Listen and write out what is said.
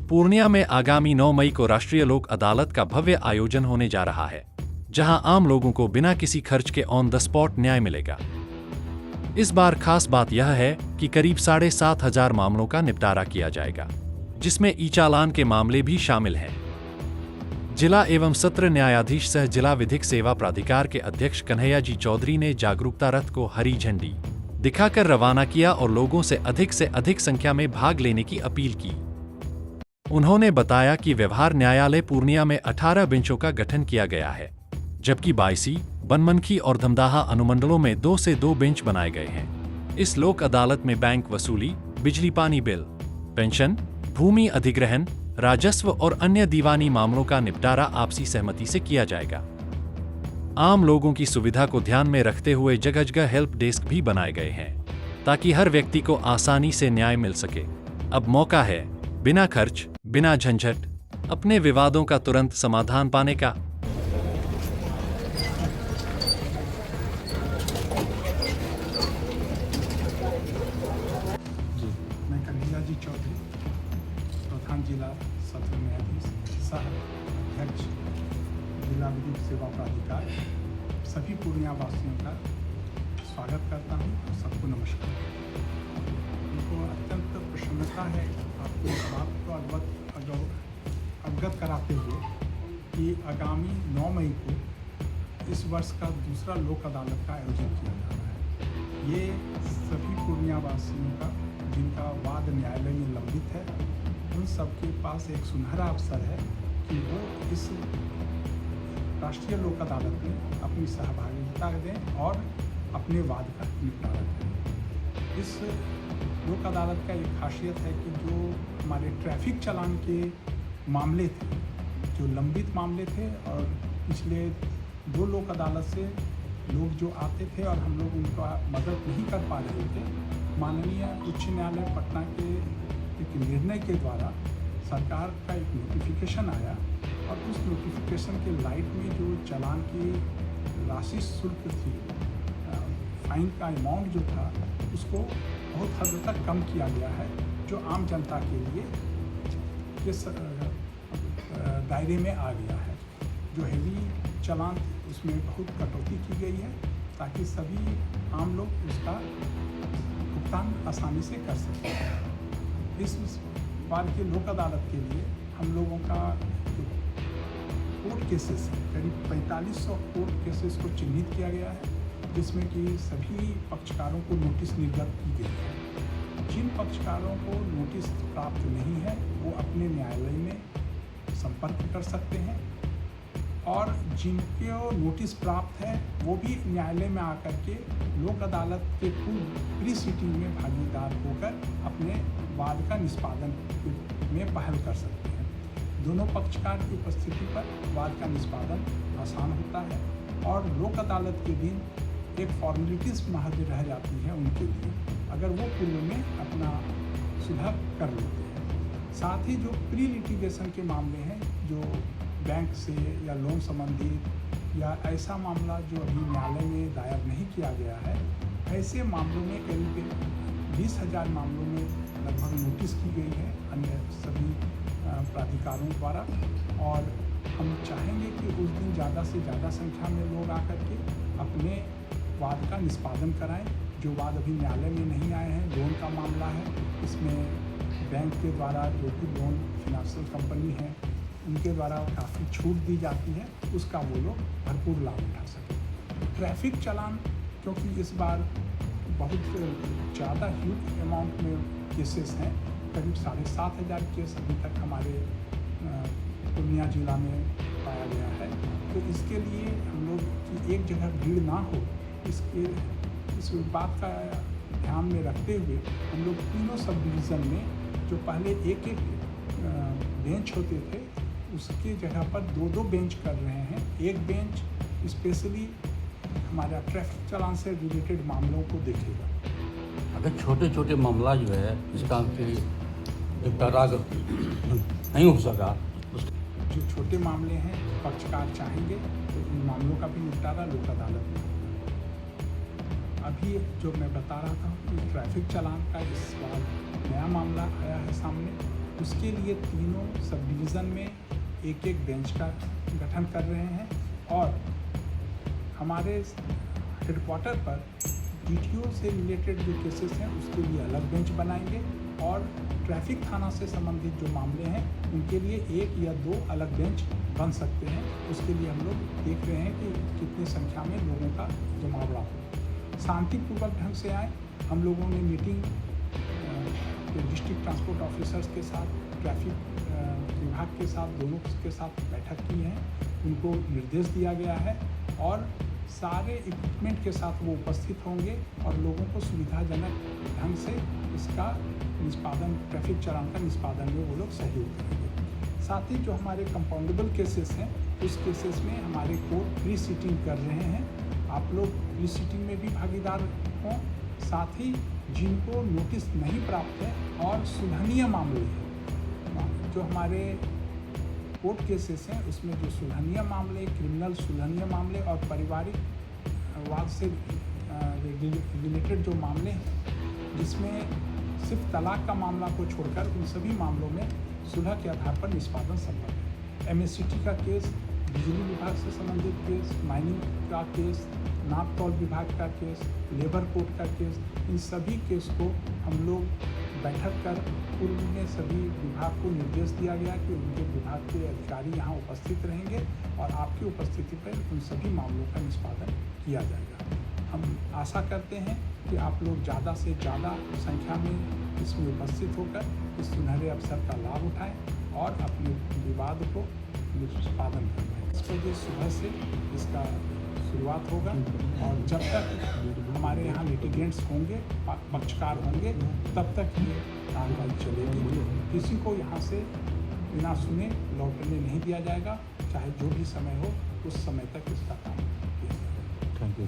पूर्णिया में आगामी 9 मई को राष्ट्रीय लोक अदालत का भव्य आयोजन होने जा रहा है, जहां आम लोगों को बिना किसी खर्च के ऑन द स्पॉट न्याय मिलेगा। इस बार खास बात यह है कि करीब 7,500 मामलों का निपटारा किया जाएगा, जिसमें ई-चालान के मामले भी शामिल हैं। जिला एवं सत्र न्यायाधीश सह जिला विधिक सेवा प्राधिकार के अध्यक्ष कन्हैया जी चौधरी ने जागरूकता रथ को हरी झंडी दिखाकर रवाना किया और लोगों से अधिक संख्या में भाग लेने की अपील की। उन्होंने बताया कि व्यवहार न्यायालय पूर्णिया में 18 बेंचों का गठन किया गया है, जबकि बायसी, बनमनखी और धमदाहा अनुमंडलों में 2 से 2 बेंच बनाए गए हैं। इस लोक अदालत में बैंक वसूली, बिजली पानी बिल, पेंशन, भूमि अधिग्रहण, राजस्व और अन्य दीवानी मामलों का निपटारा आपसी सहमति से किया जाएगा। आम लोगों की सुविधा को ध्यान में रखते हुए जगह-जगह हेल्प डेस्क भी बनाए गए हैं, ताकि हर व्यक्ति को आसानी से न्याय मिल सके। अब मौका है बिना खर्च, बिना झंझट अपने विवादों का तुरंत समाधान पाने का। मैं कन्हैया जी चौधरी, प्रधान जिला सत्र न्यायाधीश सह अध्यक्ष जिला विधिक सेवा प्राधिकार, सभी पूर्णिया वासियों का स्वागत करता हूँ और सबको नमस्कार। उनको अत्यंत प्रसन्नता है आपको इस बात को अवगत कराते हुए कि आगामी 9 मई को इस वर्ष का दूसरा लोक अदालत का आयोजन किया जा रहा है। ये सभी पूर्णिया वासियों का जिनका वाद न्यायालय में लंबित है, उन सबके पास एक सुनहरा अवसर है कि वो इस राष्ट्रीय लोक अदालत में अपनी सहभागिता दें और अपने वाद का निपटारा करें। इस लोक अदालत का एक खासियत है कि जो हमारे ट्रैफिक चालान के मामले थे, जो लंबित मामले थे और पिछले 2 लोक अदालत से लोग जो आते थे और हम लोग उनका मदद नहीं कर पा रहे थे, माननीय उच्च न्यायालय पटना के एक निर्णय के द्वारा सरकार का एक नोटिफिकेशन आया और उस नोटिफिकेशन के लाइट में जो चालान की राशि शुल्क थी, फाइन का अमाउंट जो था, उसको बहुत हद तक कम किया गया है, जो आम जनता के लिए इस दायरे में आ गया है। जो हेवी चालान उसमें बहुत कटौती की गई है ताकि सभी आम लोग उसका भुगतान आसानी से कर सकें। इस बार के लोक अदालत के लिए हम लोगों का जो कोर्ट केसेस है, करीब 4500 कोर्ट केसेस को चिन्हित किया गया है, जिसमें कि सभी पक्षकारों को नोटिस निर्गत की गई है। जिन पक्षकारों को नोटिस प्राप्त नहीं है वो अपने न्यायालय में संपर्क कर सकते हैं और जिनको नोटिस प्राप्त है वो भी न्यायालय में आकर के लोक अदालत के प्री सिटिंग में भागीदार होकर अपने वाद का निष्पादन में पहल कर सकते हैं। दोनों पक्षकार की उपस्थिति पर वाद का निष्पादन आसान होता है और लोक अदालत के दिन एक फॉर्मेलिटीज महज रह जाती है उनके लिए, अगर वो पूर्व में अपना सुलह कर लेते हैं। साथ ही जो प्री लिटिगेशन के मामले हैं, जो बैंक से या लोन संबंधित या ऐसा मामला जो अभी न्यायालय में दायर नहीं किया गया है, ऐसे मामलों में करीब 20,000 मामलों में लगभग नोटिस की गई है अन्य सभी प्राधिकारों द्वारा। और हम चाहेंगे कि उस दिन ज़्यादा से ज़्यादा संख्या में लोग आकर के अपने वाद का निष्पादन कराएं। जो वाद अभी न्यायालय में नहीं आए हैं, लोन का मामला है, इसमें बैंक के द्वारा जो भी लोन फिनेंशियल कंपनी है उनके द्वारा काफ़ी छूट दी जाती है, उसका वो लोग भरपूर लाभ उठा सकें। ट्रैफिक चालान क्योंकि इस बार बहुत ज़्यादा ह्यूज अमाउंट में केसेस हैं, करीब 7,500 केस अभी तक हमारे पूर्णिया जिला में पाया गया है, तो इसके लिए हम लोग की एक जगह भीड़ ना हो, इस बात का ध्यान में रखते हुए हम लोग तीनों सब डिवीज़न में जो पहले एक बेंच होते थे उसके जगह पर 2-2 बेंच कर रहे हैं। एक बेंच स्पेशली हमारा ट्रैफिक चालान से रिलेटेड मामलों को देखेगा। अगर छोटे छोटे मामला जो है जिसका निपटारा नहीं हो सका, जो छोटे मामले हैं पक्षकार चाहेंगे तो इन मामलों का भी निपटारा लोक अदालत में होगा। अभी जो मैं बता रहा था कि ट्रैफिक चालान का इस बार नया मामला आया है सामने, उसके लिए तीनों सब डिवीज़न में एक एक बेंच का गठन कर रहे हैं और हमारे हेडक्वार्टर पर DTO से रिलेटेड जो केसेस हैं उसके लिए अलग बेंच बनाएंगे और ट्रैफिक थाना से संबंधित जो मामले हैं उनके लिए 1 या 2 अलग बेंच बन सकते हैं। उसके लिए हम लोग देख रहे हैं कि कितनी संख्या में लोगों का जमावड़ा हो। शांतिपूर्वक ढंग से आए। हम लोगों ने मीटिंग डिस्ट्रिक्ट ट्रांसपोर्ट ऑफिसर्स के साथ, ट्रैफिक विभाग के साथ, दोनों के साथ बैठक की है। उनको निर्देश दिया गया है और सारे इक्विपमेंट के साथ वो उपस्थित होंगे और लोगों को सुविधाजनक ढंग से इसका निष्पादन, ट्रैफिक चालान का निष्पादन में वो लोग सहयोग करेंगे। साथ ही जो हमारे कंपाउंडेबल केसेस हैं उस केसेस में हमारे कोर्ट प्री सीटिंग कर रहे हैं। आप लोग प्री सीटिंग में भी भागीदार हों। साथ ही जिनको नोटिस नहीं प्राप्त है और सुलहनीय मामले हैं, जो हमारे कोर्ट केसेस हैं उसमें जो सुलहनीय मामले, क्रिमिनल सुलहनीय मामले और पारिवारिक वाद से रिलेटेड जो मामले हैं जिसमें सिर्फ तलाक का मामला को छोड़कर उन सभी मामलों में सुलह के आधार पर निष्पादन संभव है। MSCT का केस, बिजली विभाग से संबंधित केस, माइनिंग का केस, नाप तौल विभाग का केस, लेबर कोर्ट का केस, इन सभी केस को हम लोग बैठक कर पूर्व में सभी विभाग को निर्देश दिया गया कि उनके विभाग के अधिकारी यहाँ उपस्थित रहेंगे और आपकी उपस्थिति पर उन सभी मामलों का निष्पादन किया जाएगा। हम आशा करते हैं कि आप लोग ज़्यादा से ज़्यादा संख्या में इसमें उपस्थित होकर इस सुनहरे अवसर का लाभ उठाएं और अपने विवाद को निष्पादन करें। 10 बजे सुबह से इसका शुरुआत होगा और जब तक हमारे यहाँ लिटिगेंट्स होंगे, पक्षकार होंगे, तब तक ये कार्रवाई चलेगी। किसी को यहाँ से बिना सुने लौटने नहीं दिया जाएगा, चाहे जो भी समय हो उस समय तक इसका काम किया जाएगा। Thank you.